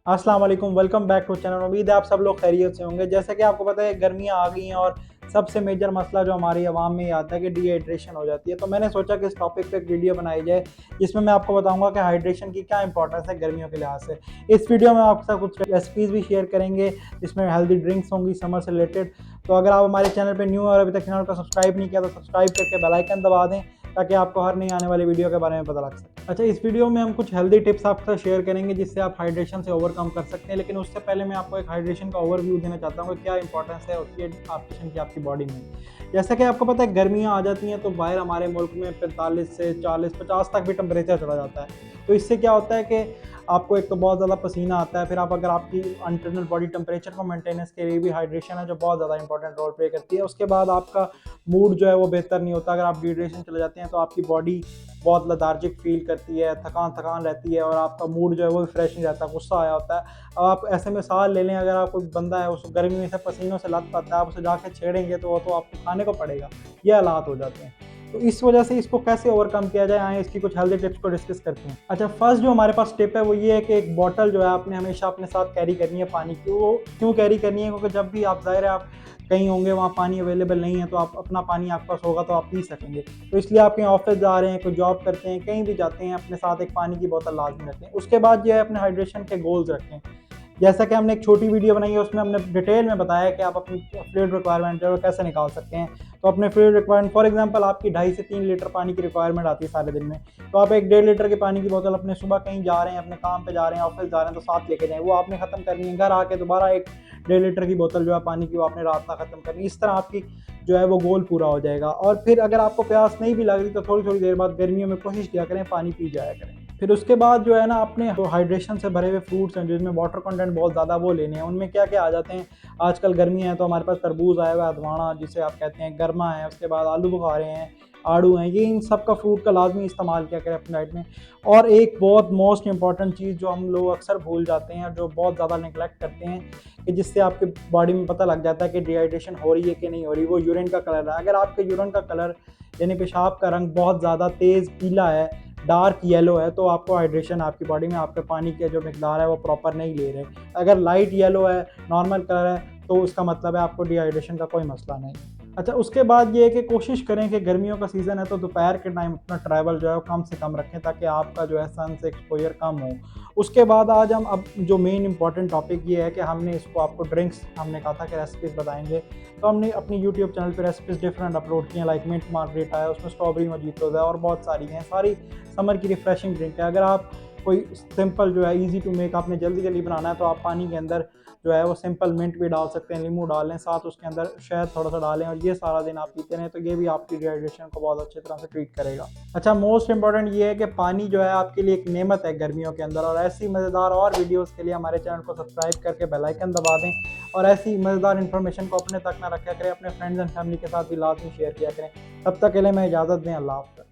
अस्सलाम वालेकुम, welcome back to channel. उम्मीद है आप सब लोग खैरियत से होंगे। जैसा कि आपको पता है गर्मियाँ आ गई हैं और सबसे मेजर मसला जो हमारी आवाम में ये आता है कि डिहाइड्रेशन हो जाती है। तो मैंने सोचा कि इस टॉपिक पे एक वीडियो बनाई जाए जिसमें मैं आपको बताऊंगा कि हाइड्रेशन की क्या इंपॉर्टेंस है गर्मियों के लिहाज से। इस वीडियो में आपके साथ कुछ रेसिपीज़ भी शेयर करेंगे जिसमें हेल्दी ड्रिंक्स होंगी समर से रिलेटेड। तो अगर आप हमारे चैनल पर न्यू और अभी तक चैनल को सब्सक्राइब नहीं किया तो सब्सक्राइब करके बेल आइकन दबा दें ताकि आपको हर नई आने वाली वीडियो के बारे में पता लग सके। अच्छा, इस वीडियो में हम कुछ हेल्दी टिप्स आपके साथ शेयर करेंगे जिससे आप हाइड्रेशन से ओवरकम कर सकते हैं। लेकिन उससे पहले मैं आपको एक हाइड्रेशन का ओवरव्यू देना चाहता हूँ कि क्या इंपॉर्टेंस है उसकी हाइड्रेशन की आपकी बॉडी में। जैसा कि आपको पता है गर्मियाँ आ जाती हैं तो बाहर हमारे मुल्क में 45 से 40-50 तक भी टेम्परेचर चला जाता है। तो इससे क्या होता है कि आपको एक तो बहुत ज़्यादा पसीना आता है, फिर आप अगर आपकी इंटरनल बॉडी टेम्परेचर को मेंटेनेंस के लिए भी हाइड्रेशन है जो बहुत ज़्यादा इंपॉर्टेंट रोल प्ले करती है। उसके बाद आपका मूड जो है वो बेहतर नहीं होता। अगर आप डिहाइड्रेशन चले जाते हैं तो आपकी बॉडी बहुत लेथार्जिक फील करती है, थकान थकान रहती है और आपका मूड जो है वो भी फ्रेश नहीं रहता, गुस्सा आया होता है। अब आप ऐसे मिसाल ले लें, अगर आप कोई बंदा है उस गर्मी में से पसीनों से लत पाता है, आप उसे जाके छेड़ेंगे तो वो तो आपको खाने को पड़ेगा। ये हालात हो जाते हैं। तो इस वजह से इसको कैसे ओवरकम किया जाए, आए इसकी कुछ हेल्दी टिप्स को डिस्कस करते हैं। अच्छा, फर्स्ट जो हमारे पास टिप है वो ये है कि एक बॉटल जो है आपने हमेशा अपने साथ कैरी करनी है पानी की। वो क्यों कैरी करनी है? क्योंकि जब भी आप ज़ाहिर है आप कहीं होंगे वहाँ पानी अवेलेबल नहीं है तो आप अपना पानी आपके पास होगा तो आप पी सकेंगे। तो इसलिए आप कहीं ऑफिस जा रहे हैं, कोई जॉब करते हैं, कहीं भी जाते हैं, अपने साथ एक पानी की बोतल लाजमी रखें। उसके बाद जो है अपने हाइड्रेशन के गोल्स रखें। जैसा कि हमने एक छोटी वीडियो बनाई है उसमें हमने डिटेल में बताया कि आप अपनी फ्लूइड रिक्वायरमेंट जो है कैसे निकाल सकते हैं। तो अपने फ्लूइड रिक्वायरमेंट फॉर एग्जांपल आपकी 2.5 से 3 लीटर पानी की रिक्वायरमेंट आती है सारे दिन में। तो आप एक 1.5 लीटर की पानी की बोतल अपने सुबह कहीं जा रहे हैं, अपने काम पे जा रहे हैं, ऑफिस जा रहे हैं तो साथ लेके जाएं। वो आपने ख़त्म करनी है, घर आके दोबारा एक 1.5 लीटर की बोतल जो है पानी की वो आपने रात तक ख़त्म करनी है। इस तरह आपकी जो है वो गोल पूरा हो जाएगा। और फिर अगर आपको प्यास नहीं भी लग रही तो थोड़ी थोड़ी देर बाद गर्मियों में कोशिश किया करें पानी पी जाया करें। फिर उसके बाद जो है ना अपने हाइड्रेशन से भरे हुए फ्रूट्स हैं जिसमें वाटर कंटेंट बहुत ज़्यादा वो लेने हैं। उनमें क्या क्या आ जाते हैं, आजकल गर्मियाँ हैं तो हमारे पास तरबूज आया हुआ है, अधवाड़ा जिसे आप कहते हैं, गरमा है, उसके बाद आलू बुखारे हैं, आड़ू हैं। ये इन सब का फ्रूट का लाजमी इस्तेमाल किया करें अपनी डाइट में। और एक बहुत मोस्ट इंपॉर्टेंट चीज़ जो हम लोग अक्सर भूल जाते हैं, जो बहुत ज़्यादा निगलेक्ट करते हैं, कि जिससे आपके बॉडी में पता लग जाता है कि डिहाइड्रेशन हो रही है कि नहीं हो रही, वो यूरिन का कलर है। अगर आपके यूरिन का कलर यानी पेशाब का रंग बहुत ज़्यादा तेज़ पीला है, डार्क येलो है, तो आपको हाइड्रेशन आपकी बॉडी में आपके पानी के जो मिकदार है वो प्रॉपर नहीं ले रहे। अगर लाइट येलो है, नॉर्मल कलर है, तो उसका मतलब है आपको डिहाइड्रेशन का कोई मसला नहीं। अच्छा, उसके बाद ये है कि कोशिश करें कि गर्मियों का सीज़न है तो दोपहर के टाइम अपना ट्रैवल जो है वो कम से कम रखें ताकि आपका जो है सन से एक्सपोजर कम हो। उसके बाद आज हम अब जो मेन इंपॉर्टेंट टॉपिक ये है कि हमने इसको आपको ड्रिंक्स, हमने कहा था कि रेसिपीज़ बताएंगे, तो हमने अपनी यूट्यूब चैनल पर रेसिपीज़ डिफरेंट अपलोड की हैं। लाइक मिंट मार्गरेटा है, उसमें स्ट्रॉबेरी मोजिटोज़ है और बहुत सारी हैं। सारी समर की रिफ्रेशिंग ड्रिंक है। अगर आप कोई सिंपल जो है ईज़ी टू मेक आपने जल्दी जल्दी बनाना है तो आप पानी के अंदर जो है वो सिंपल मिंट भी डाल सकते हैं, नींबू डाल लें, साथ उसके अंदर शहद थोड़ा सा डालें और ये सारा दिन आप पीते रहें तो ये भी आपकी डिहाइड्रेशन को बहुत अच्छी तरह से ट्रीट करेगा। अच्छा, मोस्ट इंपॉर्टेंट ये है कि पानी जो है आपके लिए एक नेमत है गर्मियों के अंदर। और ऐसी मज़ेदार और वीडियोज़ के लिए हमारे चैनल को सब्सक्राइब करके बेल आइकन दबा दें और ऐसी मज़ेदार इन्फॉर्मेशन को अपने तक ना रखा करें, अपने फ्रेंड्स एंड फैमिली के साथ भी लाजमी शेयर किया करें। तब तक के लिए मैं इजाज़त दें, अल्लाह हाफ़िज़।